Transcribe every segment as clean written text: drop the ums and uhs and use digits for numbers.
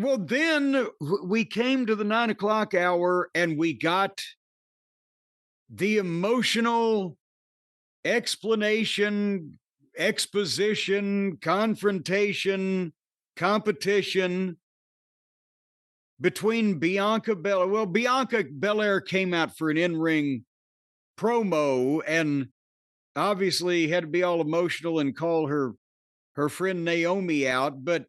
Well, then we came to the 9 o'clock hour and we got the emotional explanation, exposition, confrontation, competition between Bianca Belair. Well, Bianca Belair came out for an in-ring promo and obviously had to be all emotional and call her friend Naomi out, but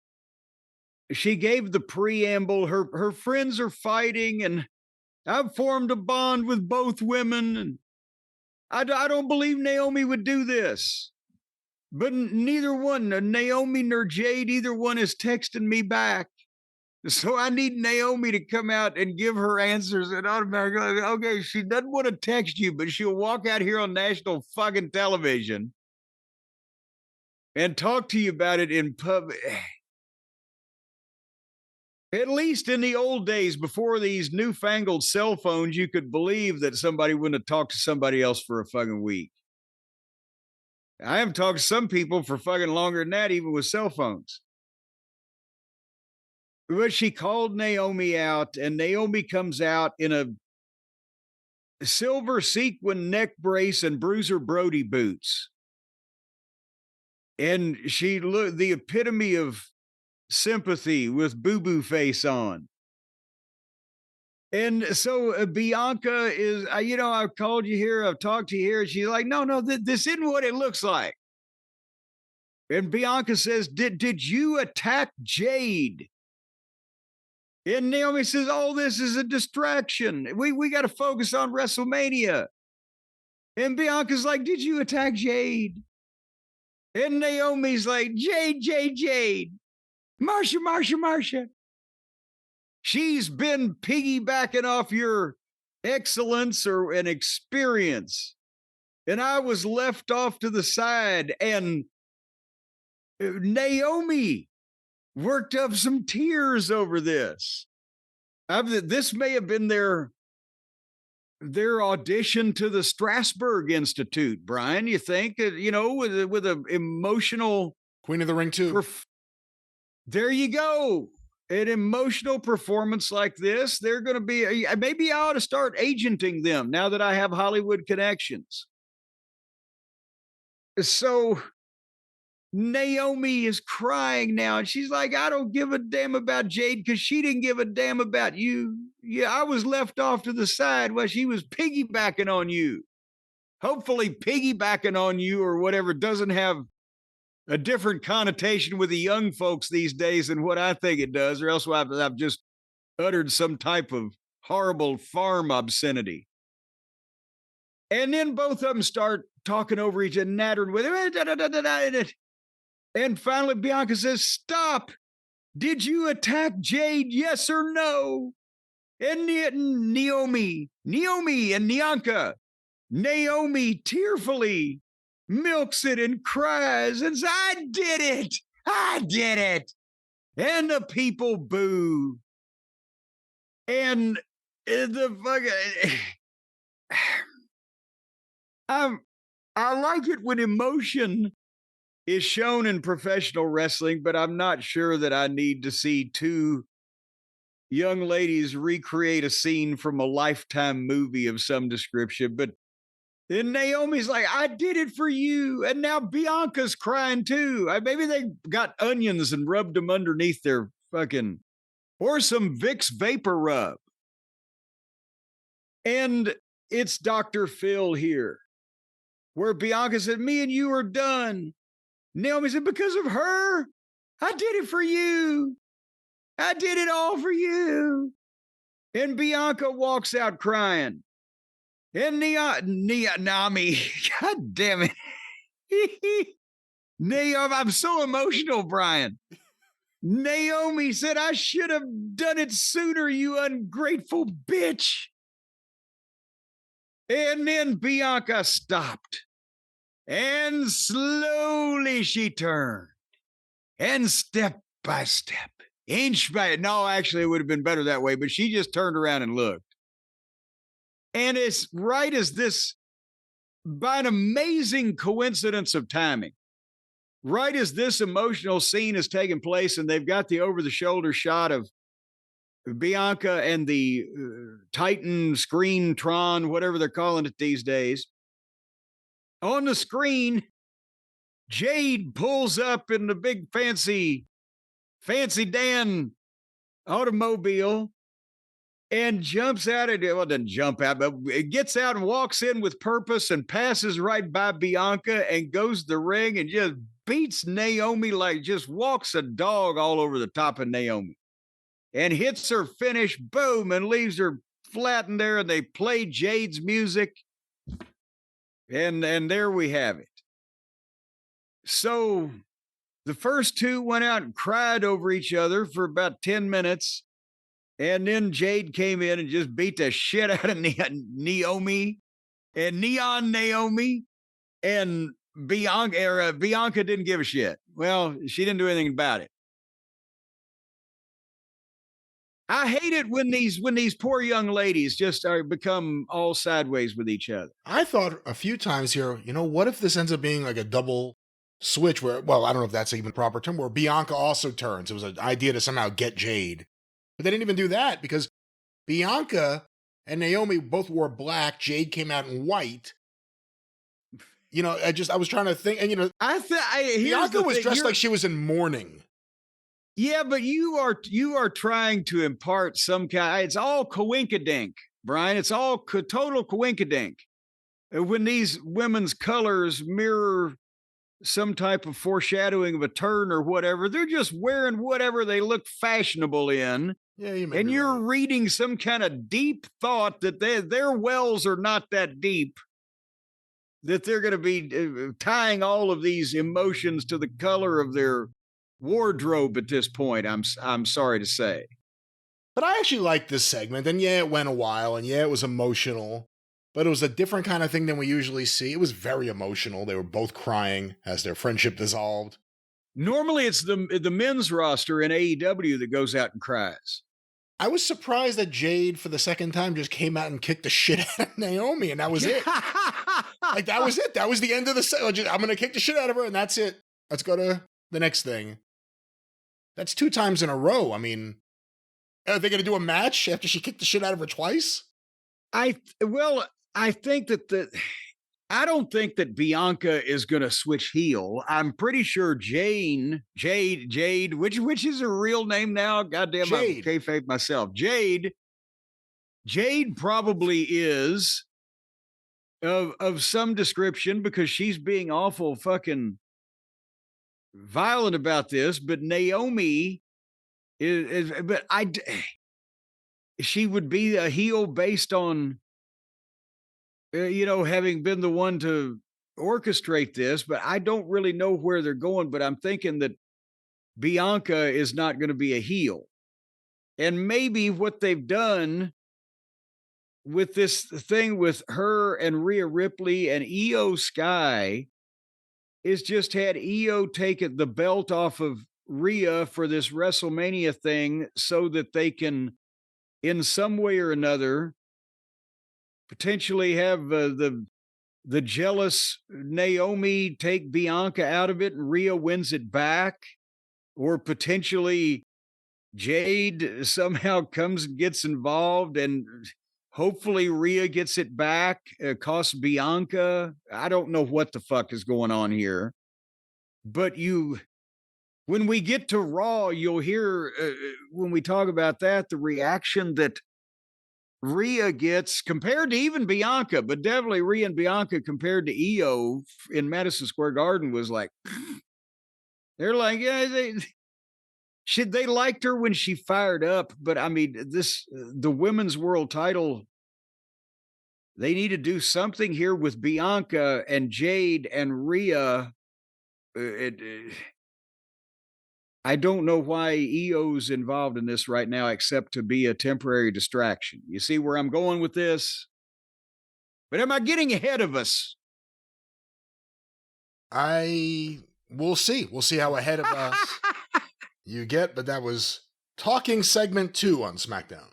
she gave the preamble. Her friends are fighting, and I've formed a bond with both women, and I don't believe Naomi would do this. But neither one, Naomi nor Jade, either one is texting me back. So I need Naomi to come out and give her answers. And automatically, okay, she doesn't want to text you, but she'll walk out here on national fucking television and talk to you about it in public. At least in the old days, before these newfangled cell phones, you could believe that somebody wouldn't have talked to somebody else for a fucking week. I have talked to some people for fucking longer than that, even with cell phones. But she called Naomi out, and Naomi comes out in a silver sequin neck brace and Bruiser Brody boots. And she looked the epitome of sympathy with boo-boo face on. And so Bianca is, I've called you here, I've talked to you here. She's like, no, this isn't what it looks like. And Bianca says, did you attack Jade? And Naomi says, oh, this is a distraction. We got to focus on WrestleMania. And Bianca's like, did you attack Jade? And Naomi's like, Jade. Marsha. She's been piggybacking off your excellence or an experience. And I was left off to the side. And Naomi worked up some tears over this. This may have been their audition to the Strasbourg Institute, Brian. You think, with an emotional Queen of the Ring 2. There you go. An emotional performance like this, they're going to be, maybe I ought to start agenting them now that I have Hollywood connections. So Naomi is crying now, and she's like, I don't give a damn about Jade because she didn't give a damn about you. Yeah, I was left off to the side while she was piggybacking on you. Hopefully piggybacking on you or whatever doesn't have a different connotation with the young folks these days than what I think it does, or else I've just uttered some type of horrible farm obscenity. And then both of them start talking over each other, nattering with it. And finally, Bianca says, stop. Did you attack Jade? Yes or no? And Naomi and Naomi tearfully milks it and cries and says, I did it. And the people boo. And the fucking, I like it when emotion is shown in professional wrestling, but I'm not sure that I need to see two young ladies recreate a scene from a Lifetime movie of some description. But then Naomi's like, I did it for you. And now Bianca's crying too. Maybe they got onions and rubbed them underneath their fucking, or some Vicks Vapor Rub. And it's Dr. Phil here, where Bianca said, me and you are done. Naomi said, because of her, I did it for you. I did it all for you. And Bianca walks out crying. And Naomi, God damn it. Naomi, I'm so emotional, Brian. Naomi said, I should have done it sooner, you ungrateful bitch. And then Bianca stopped. And slowly she turned. And step by step, inch by, no, actually it would have been better that way, but she just turned around and looked. And it's right as this, by an amazing coincidence of timing, right as this emotional scene is taking place and they've got the over-the-shoulder shot of Bianca and the Titan Screen Tron, whatever they're calling it these days. On the screen, Jade pulls up in the big fancy Dan automobile and jumps out of it. Well, doesn't jump out, but it gets out and walks in with purpose and passes right by Bianca and goes to the ring and just beats Naomi, like just walks a dog all over the top of Naomi and hits her finish, boom, and leaves her flat in there. And they play Jade's music. And there we have it. So the first two went out and cried over each other for about 10 minutes. And then Jade came in and just beat the shit out of Naomi and Neon Naomi. And Bianca didn't give a shit. Well, she didn't do anything about it. I hate it when these poor young ladies just become all sideways with each other. I thought a few times here, what if this ends up being like a double switch where, well, I don't know if that's even the proper term, where Bianca also turns. It was an idea to somehow get Jade. But they didn't even do that because Bianca and Naomi both wore black. Jade came out in white. I was trying to think, and Bianca was dressed like she was in mourning. Yeah, but you are trying to impart some kind. It's all coinkydink, Brian. It's all total coinkydink. When these women's colors mirror some type of foreshadowing of a turn or whatever, they're just wearing whatever they look fashionable in. Yeah, you're reading some kind of deep thought that their wells are not that deep, that they're going to be tying all of these emotions to the color of their wardrobe at this point. I'm sorry to say. But I actually liked this segment, and yeah, it went a while, and yeah, it was emotional, but it was a different kind of thing than we usually see. It was very emotional. They were both crying as their friendship dissolved. Normally, it's the men's roster in AEW that goes out and cries. I was surprised that Jade, for the second time, just came out and kicked the shit out of Naomi, and that was it. Like, that was it. That was the end of the segment. I'm going to kick the shit out of her, and that's it. Let's go to the next thing. That's 2 times in a row. I mean, are they going to do a match after she kicked the shit out of her twice? I think that I don't think that Bianca is going to switch heel. I'm pretty sure Jade, which is her real name now. Goddamn, I kayfabe myself. Jade probably is of some description because she's being awful fucking violent about this. But Naomi she would be a heel based on having been the one to orchestrate this, but I don't really know where they're going. But I'm thinking that Bianca is not going to be a heel. And maybe what they've done with this thing with her and Rhea Ripley and Io Sky is just had Io take the belt off of Rhea for this WrestleMania thing so that they can, in some way or another, potentially have the jealous Naomi take Bianca out of it and Rhea wins it back, or potentially Jade somehow comes and gets involved and hopefully Rhea gets it back, costs Bianca. I don't know what the fuck is going on here, but when we get to Raw, you'll hear when we talk about that, the reaction that Rhea gets compared to even Bianca, but definitely Rhea and Bianca compared to Io in Madison Square Garden was like, they're like, yeah, they liked her when she fired up, but I mean, the women's world title, they need to do something here with Bianca and Jade and Rhea. I don't know why EO's involved in this right now, except to be a temporary distraction. You see where I'm going with this? But am I getting ahead of us? We'll see. We'll see how ahead of us you get, but that was Talking segment 2 on SmackDown.